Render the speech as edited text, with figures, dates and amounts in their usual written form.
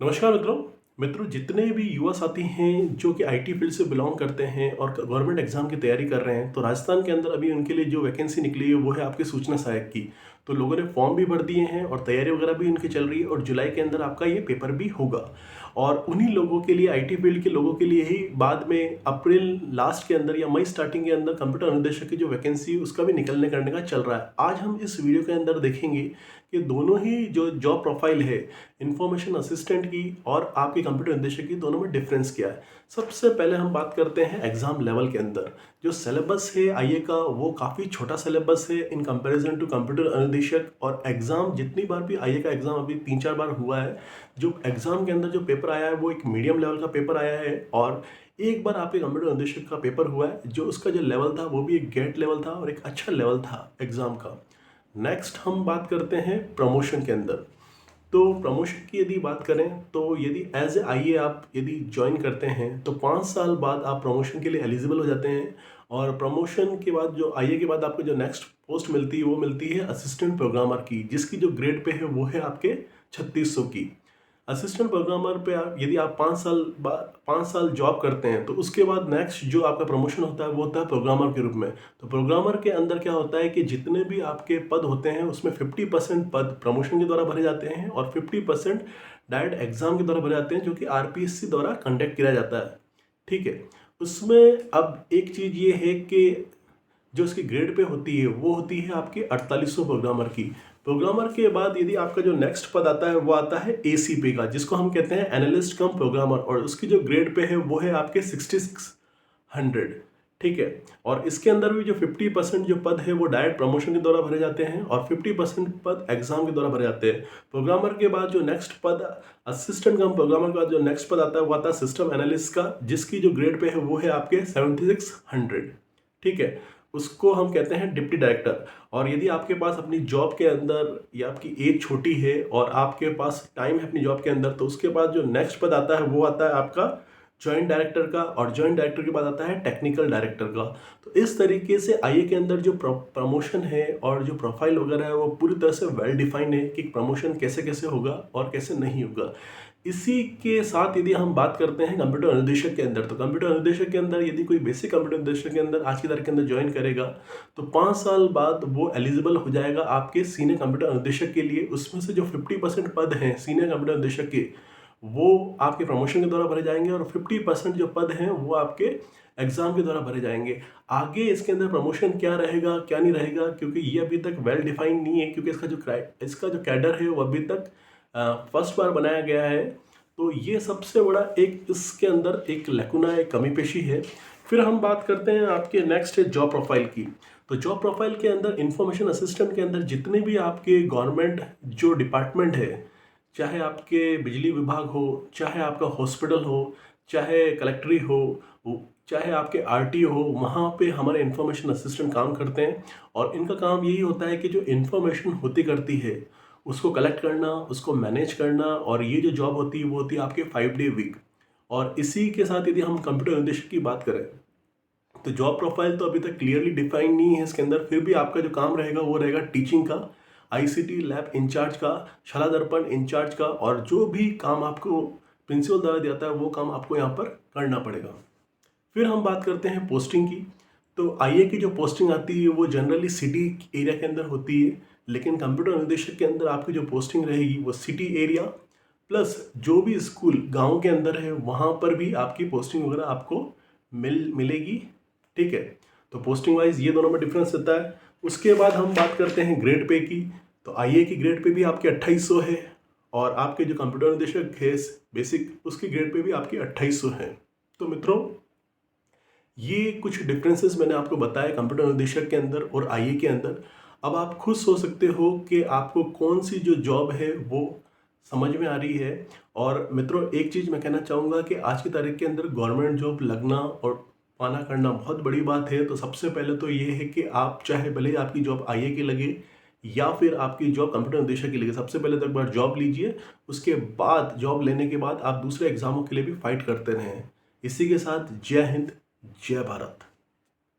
नमस्कार मित्रों। जितने भी युवा साथी हैं जो कि आईटी फील्ड से बिलोंग करते हैं और गवर्नमेंट एग्जाम की तैयारी कर रहे हैं, तो राजस्थान के अंदर अभी उनके लिए जो वैकेंसी निकली है वो है आपके सूचना सहायक की। तो लोगों ने फॉर्म भी भर दिए हैं और तैयारी वगैरह भी उनकी चल रही है और जुलाई के अंदर आपका ये पेपर भी होगा। और उन्हीं लोगों के लिए, आईटी फील्ड के लोगों के लिए ही बाद में अप्रैल लास्ट के अंदर या मई स्टार्टिंग के अंदर कंप्यूटर अनुदेशक की जो वैकेंसी उसका भी निकलने करने का चल रहा है। आज हम इस वीडियो के अंदर देखेंगे कि दोनों ही जो जॉब प्रोफाइल है, इंफॉर्मेशन असिस्टेंट की और आपके कंप्यूटर निदेशक की, दोनों में डिफरेंस क्या है। सबसे पहले हम बात करते हैं एग्जाम लेवल के अंदर। जो सिलेबस है आईए का वो काफ़ी छोटा सिलेबस है इन कंपैरिजन टू कंप्यूटर अनुदेशक। और एग्जाम जितनी बार भी आईए का एग्जाम अभी 3-4 बार हुआ है, जो एग्जाम के अंदर जो पेपर आया है वो एक मीडियम लेवल का पेपर आया है। और एक बार आपके कंप्यूटर अनुदेशक का पेपर हुआ है, जो उसका जो लेवल था वो भी एक गेट लेवल था और एक अच्छा लेवल था एग्जाम का। नेक्स्ट हम बात करते हैं प्रमोशन के अंदर। तो प्रमोशन की यदि बात करें तो यदि एज ए आईए आप यदि ज्वाइन करते हैं तो 5 साल बाद आप प्रमोशन के लिए एलिजिबल हो जाते हैं। और प्रमोशन के बाद जो आईए के बाद आपको जो नेक्स्ट पोस्ट मिलती है वो मिलती है असिस्टेंट प्रोग्रामर की, जिसकी जो ग्रेड पे है वो है आपके 3600 की। असिस्टेंट प्रोग्रामर पे आप यदि आप 5 साल जॉब करते हैं तो उसके बाद नेक्स्ट जो आपका प्रमोशन होता है वो होता है प्रोग्रामर के रूप में। तो प्रोग्रामर के अंदर क्या होता है कि जितने भी आपके पद होते हैं उसमें 50% पद प्रमोशन के द्वारा भरे जाते हैं और 50% डायरेक्ट एग्जाम के द्वारा भरे जाते हैं, जो कि आरपीएससी द्वारा कंडक्ट किया जाता है। ठीक है। उसमें अब एक चीज़ ये है कि जो इसकी ग्रेड पे होती है वो होती है आपकी 4800 प्रोग्रामर की। प्रोग्रामर के बाद यदि आपका जो नेक्स्ट पद आता है वो आता है एसीपी का, जिसको हम कहते हैं एनालिस्ट कम प्रोग्रामर, और उसकी जो ग्रेड पे है वो है आपके 6600। ठीक है। और इसके अंदर भी जो 50% जो पद है वो डायरेक्ट प्रमोशन के द्वारा भरे जाते हैं और 50% पद एग्जाम के द्वारा भरे जाते हैं। प्रोग्रामर के बाद जो नेक्स्ट पद, असिस्टेंट कम प्रोग्रामर के बाद जो नेक्स्ट पद आता है वो आता है सिस्टम एनालिस्ट का, जिसकी जो ग्रेड पे है वो है आपके 7600। ठीक है। उसको हम कहते हैं डिप्टी डायरेक्टर। और यदि आपके पास अपनी जॉब के अंदर या आपकी एज छोटी है और आपके पास टाइम है अपनी जॉब के अंदर, तो उसके बाद जो नेक्स्ट पद आता है वो आता है आपका जॉइंट डायरेक्टर का, और जॉइंट डायरेक्टर के बाद आता है टेक्निकल डायरेक्टर का। तो इस तरीके से आईए के अंदर जो प्रमोशन है और जो प्रोफाइल वगैरह है वो पूरी तरह से वेल डिफाइंड है कि प्रमोशन कैसे कैसे होगा और कैसे नहीं होगा। इसी के साथ यदि हम बात करते हैं कंप्यूटर अनुदेशक के अंदर, तो कंप्यूटर अनुदेशक के अंदर यदि कोई बेसिक कंप्यूटर अनुदेशक के अंदर आज की तारीख के अंदर ज्वाइन करेगा तो 5 साल बाद वो एलिजिबल हो जाएगा आपके सीनियर कंप्यूटर अनुदेशक के लिए। उसमें से जो 50% पद हैं सीनियर कंप्यूटर अनुदेशक के, वो आपके प्रमोशन के द्वारा भरे जाएंगे और 50% जो पद हैं वो आपके एग्जाम के द्वारा भरे जाएंगे। आगे इसके अंदर प्रमोशन क्या रहेगा क्या नहीं रहेगा, क्योंकि ये अभी तक वेल डिफाइंड नहीं है, क्योंकि इसका जो कैडर है वो अभी तक फर्स्ट बार बनाया गया है। तो ये सबसे बड़ा एक इसके अंदर एक लैकुना, एक कमी पेशी है। फिर हम बात करते हैं आपके नेक्स्ट है जॉब प्रोफाइल की। तो जॉब प्रोफाइल के अंदर इंफॉर्मेशन असिस्टेंट के अंदर जितने भी आपके गवर्नमेंट जो डिपार्टमेंट है, चाहे आपके बिजली विभाग हो, चाहे आपका हॉस्पिटल हो, चाहे कलेक्ट्री हो, चाहे आपके आरटीओ हो, वहाँ पे हमारे इंफॉर्मेशन असिस्टेंट काम करते हैं। और इनका काम यही होता है कि जो इंफॉर्मेशन होती करती है उसको कलेक्ट करना, उसको मैनेज करना। और ये जो जॉब होती है वो होती है आपके 5 डे वीक। और इसी के साथ यदि हम कंप्यूटर निदेशक की बात करें तो जॉब प्रोफाइल तो अभी तक क्लियरली डिफाइन नहीं है इसके अंदर। फिर भी आपका जो काम रहेगा वो रहेगा टीचिंग का, आईसीटी लैब इंचार्ज का, शाला दर्पण इंचार्ज का, और जो भी काम आपको प्रिंसिपल द्वारा दिया था वो काम आपको यहाँ पर करना पड़ेगा। फिर हम बात करते हैं पोस्टिंग की। तो आईए की जो पोस्टिंग आती है वो जनरली सिटी एरिया के अंदर होती है, लेकिन कंप्यूटर निदेशक के अंदर आपकी जो पोस्टिंग रहेगी वो सिटी एरिया प्लस जो भी स्कूल गांव के अंदर है वहाँ पर भी आपकी पोस्टिंग वगैरह आपको मिलेगी। ठीक है। तो पोस्टिंग वाइज ये दोनों में डिफरेंस रहता है। उसके बाद हम बात करते हैं ग्रेड पे की। तो आईए की ग्रेड पे भी आपके 2800 है और आपके जो कंप्यूटर निदेशक है बेसिक, उसकी ग्रेड पे भी आपके 2800 है। तो मित्रों, ये कुछ डिफरेंसेस मैंने आपको बताया कंप्यूटर निदेशक के अंदर और आईए के अंदर। अब आप खुद सोच सकते हो कि आपको कौन सी जो जॉब है वो समझ में आ रही है। और मित्रों, एक चीज़ मैं कहना चाहूँगा कि आज की तारीख के अंदर गवर्नमेंट जॉब लगना और पाना करना बहुत बड़ी बात है। तो सबसे पहले तो ये है कि आप चाहे भले ही आपकी जॉब आईए की लगे या फिर आपकी जॉब कंप्यूटर निदेशक की लगे, सबसे पहले तो एक बार जॉब लीजिए। उसके बाद जॉब लेने के बाद आप दूसरे एग्जामों के लिए भी फाइट करते रहें। इसी के साथ जय हिंद, जय भारत।